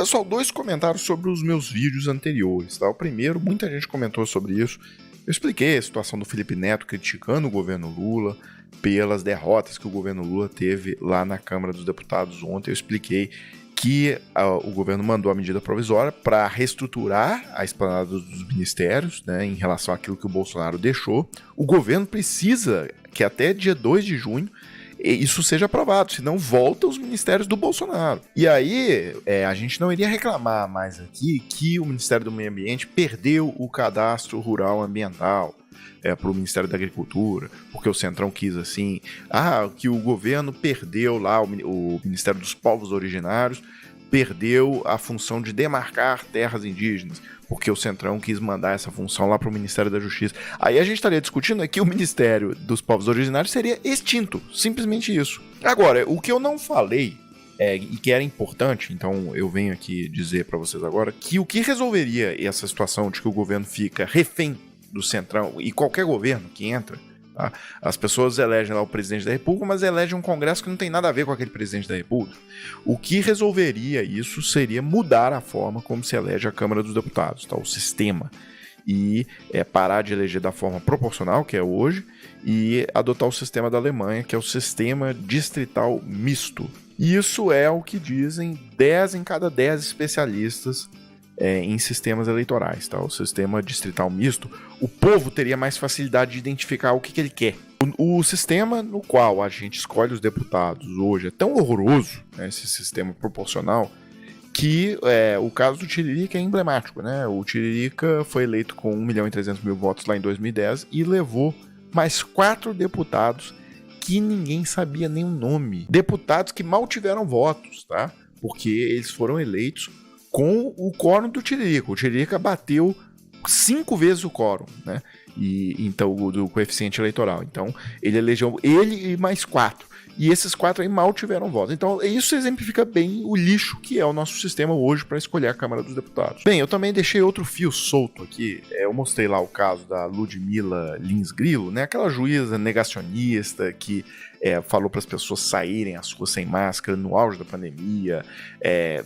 Pessoal, 2 comentários sobre os meus vídeos anteriores, tá? O primeiro, muita gente comentou sobre isso. Eu expliquei a situação do Felipe Neto criticando o governo Lula pelas derrotas que o governo Lula teve lá na Câmara dos Deputados ontem. Eu expliquei que o governo mandou a medida provisória para reestruturar a esplanada dos ministérios, né, em relação àquilo que o Bolsonaro deixou. O governo precisa que até dia 2 de junho isso seja aprovado, senão volta os ministérios do Bolsonaro. E aí, a gente não iria reclamar mais aqui que o Ministério do Meio Ambiente perdeu o cadastro rural ambiental para o Ministério da Agricultura, porque o Centrão quis assim, que o governo perdeu lá, o Ministério dos Povos Originários perdeu a função de demarcar terras indígenas, porque o Centrão quis mandar essa função lá para o Ministério da Justiça. Aí a gente estaria discutindo que o Ministério dos Povos Originários seria extinto, simplesmente isso. Agora, o que eu não falei, e que era importante, então eu venho aqui dizer para vocês agora, que o que resolveria essa situação de que o governo fica refém do Centrão, e qualquer governo que entra, tá? As pessoas elegem lá o presidente da República, mas elegem um Congresso que não tem nada a ver com aquele presidente da República. O que resolveria isso seria mudar a forma como se elege a Câmara dos Deputados, tá? O sistema. E parar de eleger da forma proporcional, que é hoje, e adotar o sistema da Alemanha, que é o sistema distrital misto. Isso é o que dizem 10 em cada 10 especialistas em sistemas eleitorais, tá? O sistema distrital misto, o povo teria mais facilidade de identificar o que ele quer. O sistema no qual a gente escolhe os deputados hoje é tão horroroso, né, esse sistema proporcional, que o caso do Tiririca é emblemático, né? O Tiririca foi eleito com 1.300.000 votos lá em 2010 e levou mais 4 deputados que ninguém sabia nem o nome. Deputados que mal tiveram votos, tá? Porque eles foram eleitos com o quórum do Tiririca. O Tiririca bateu 5 vezes o quórum, né? E então do coeficiente eleitoral. Então ele elegeu ele e mais 4. E esses 4 aí mal tiveram voto. Então isso exemplifica bem o lixo que é o nosso sistema hoje para escolher a Câmara dos Deputados. Bem, eu também deixei outro fio solto aqui. Eu mostrei lá o caso da Ludmila Lins Grilo, né? Aquela juíza negacionista que falou para as pessoas saírem às ruas sem máscara no auge da pandemia,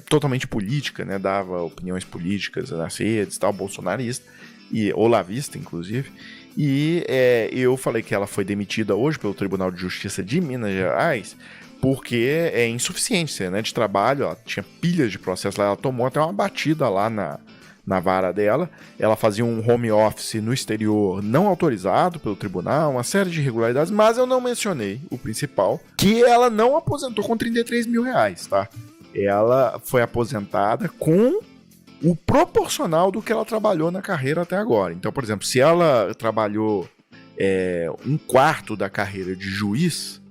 totalmente política, né? Dava opiniões políticas nas redes, tal, bolsonarista e olavista, inclusive. E eu falei que ela foi demitida hoje pelo Tribunal de Justiça de Minas Gerais porque é insuficiência, né, de trabalho. Ela tinha pilhas de processo lá, ela tomou até uma batida lá na vara dela. Ela fazia um home office no exterior não autorizado pelo tribunal, uma série de irregularidades, mas eu não mencionei o principal, que ela não aposentou com 33 mil reais, tá? Ela foi aposentada com o proporcional do que ela trabalhou na carreira até agora. Então, por exemplo, se ela trabalhou 1/4 da carreira de juiz,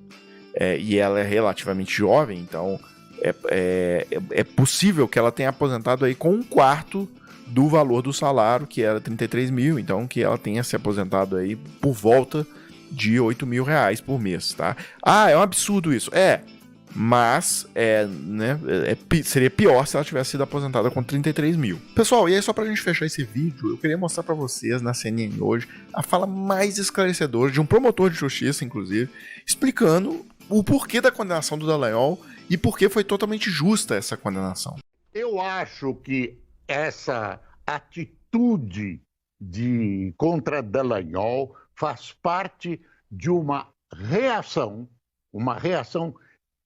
e ela é relativamente jovem, então é possível que ela tenha aposentado aí com 1/4 do valor do salário, que era 33 mil, então que ela tenha se aposentado aí por volta de 8 mil reais por mês, tá? É um absurdo isso. Mas seria pior se ela tivesse sido aposentada com 33 mil. Pessoal, e aí só pra gente fechar esse vídeo, eu queria mostrar pra vocês na CNN hoje a fala mais esclarecedora de um promotor de justiça, inclusive, explicando o porquê da condenação do Dallagnol e por que foi totalmente justa essa condenação. Eu acho que essa atitude contra Dallagnol faz parte de uma reação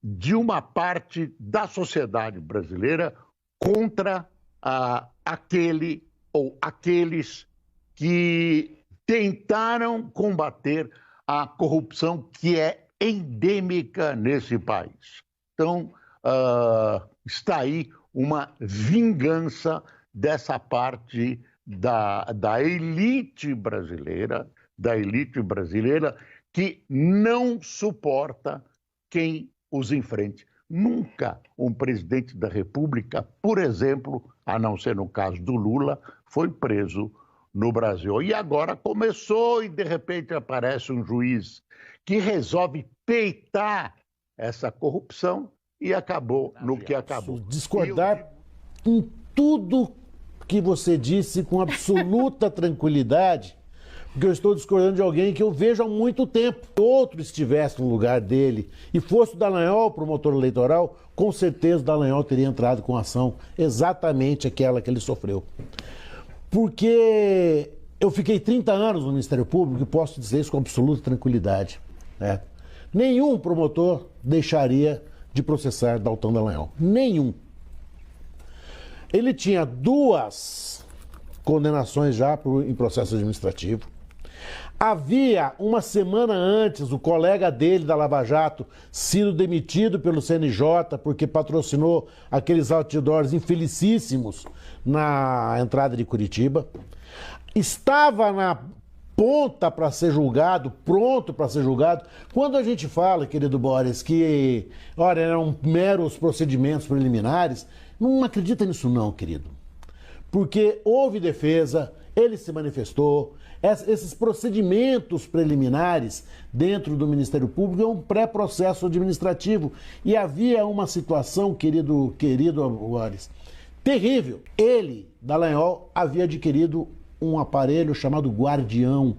de uma parte da sociedade brasileira contra aquele ou aqueles que tentaram combater a corrupção que é endêmica nesse país. Então, está aí uma vingança dessa parte da elite brasileira, que não suporta quem os enfrente. Nunca um presidente da República, por exemplo, a não ser no caso do Lula, foi preso no Brasil. E agora começou e de repente aparece um juiz que resolve peitar essa corrupção e acabou no que acabou. Discordar em tudo que você disse com absoluta tranquilidade, porque eu estou discordando de alguém que eu vejo há muito tempo. Se outro estivesse no lugar dele e fosse o Dallagnol promotor eleitoral, com certeza o Dallagnol teria entrado com ação exatamente aquela que ele sofreu. Porque eu fiquei 30 anos no Ministério Público e posso dizer isso com absoluta tranquilidade, né? Nenhum promotor deixaria de processar Dalton Dallagnol. Nenhum. Ele tinha 2 condenações já em processo administrativo. Havia, uma semana antes, o colega dele da Lava Jato sido demitido pelo CNJ porque patrocinou aqueles outdoors infelicíssimos na entrada de Curitiba. Estava na ponta para ser julgado, pronto para ser julgado. Quando a gente fala, querido Boris, que olha, eram meros procedimentos preliminares, não acredita nisso não, querido. Porque houve defesa, ele se manifestou. Esses procedimentos preliminares dentro do Ministério Público é um pré-processo administrativo. E havia uma situação, querido Boris, terrível. Ele, Dallagnol, havia adquirido um aparelho chamado Guardião,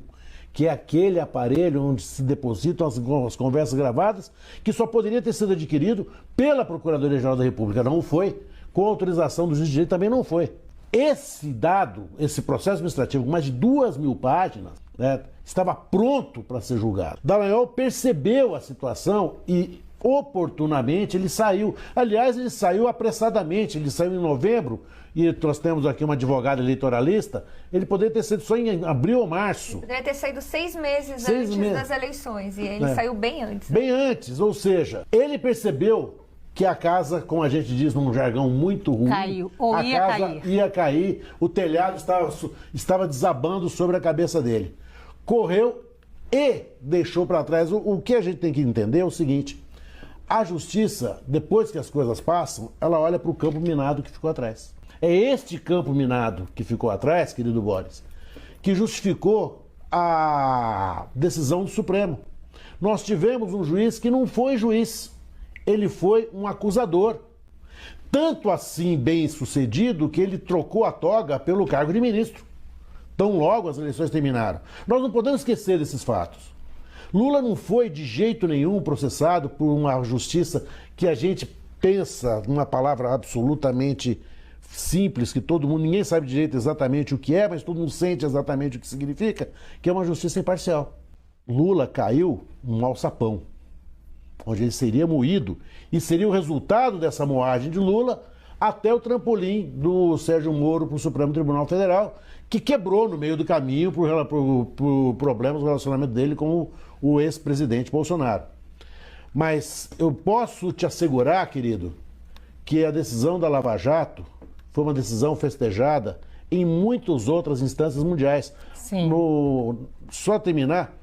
que é aquele aparelho onde se depositam as conversas gravadas, que só poderia ter sido adquirido pela Procuradoria-Geral da República. Não foi. Com autorização do juiz de direito também não foi. Esse dado, esse processo administrativo com mais de 2.000 páginas, né, estava pronto para ser julgado. Dallagnol percebeu a situação e, oportunamente, ele saiu. Aliás, ele saiu apressadamente, ele saiu em novembro, e nós temos aqui uma advogada eleitoralista, ele poderia ter sido só em abril ou março. Ele poderia ter saído 6 meses antes das eleições, e ele saiu bem antes. Bem antes, ou seja, ele percebeu que a casa, como a gente diz num jargão muito ruim, caiu, ou ia cair, o telhado estava desabando sobre a cabeça dele. Correu e deixou para trás. O que a gente tem que entender é o seguinte: a justiça, depois que as coisas passam, ela olha para o campo minado que ficou atrás. É este campo minado que ficou atrás, querido Boris, que justificou a decisão do Supremo. Nós tivemos um juiz que não foi juiz, ele foi um acusador. Tanto assim bem sucedido que ele trocou a toga pelo cargo de ministro. Tão logo as eleições terminaram. Nós não podemos esquecer desses fatos. Lula não foi de jeito nenhum processado por uma justiça que a gente pensa numa palavra absolutamente simples, que todo mundo, ninguém sabe direito exatamente o que é, mas todo mundo sente exatamente o que significa, que é uma justiça imparcial. Lula caiu num alçapão, onde ele seria moído, e seria o resultado dessa moagem de Lula até o trampolim do Sérgio Moro para o Supremo Tribunal Federal, que quebrou no meio do caminho por problemas no relacionamento dele com o ex-presidente Bolsonaro. Mas eu posso te assegurar, querido, que a decisão da Lava Jato foi uma decisão festejada em muitas outras instâncias mundiais. Sim. Só terminar,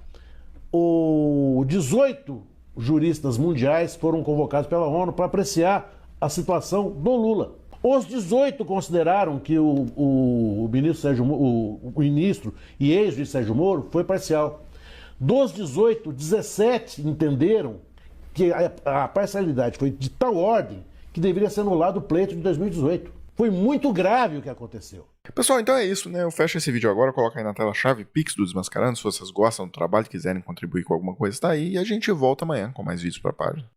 18 juristas mundiais foram convocados pela ONU para apreciar a situação do Lula. Os 18 consideraram que o ministro e ex-juiz Sérgio Moro foi parcial. Dos 18, 17 entenderam que a parcialidade foi de tal ordem que deveria ser anulado o pleito de 2018. Foi muito grave o que aconteceu. Pessoal, então é isso, né? Eu fecho esse vídeo agora, coloco aí na tela a chave Pix do Desmascarando, se vocês gostam do trabalho, quiserem contribuir com alguma coisa, tá aí, e a gente volta amanhã com mais vídeos pra página.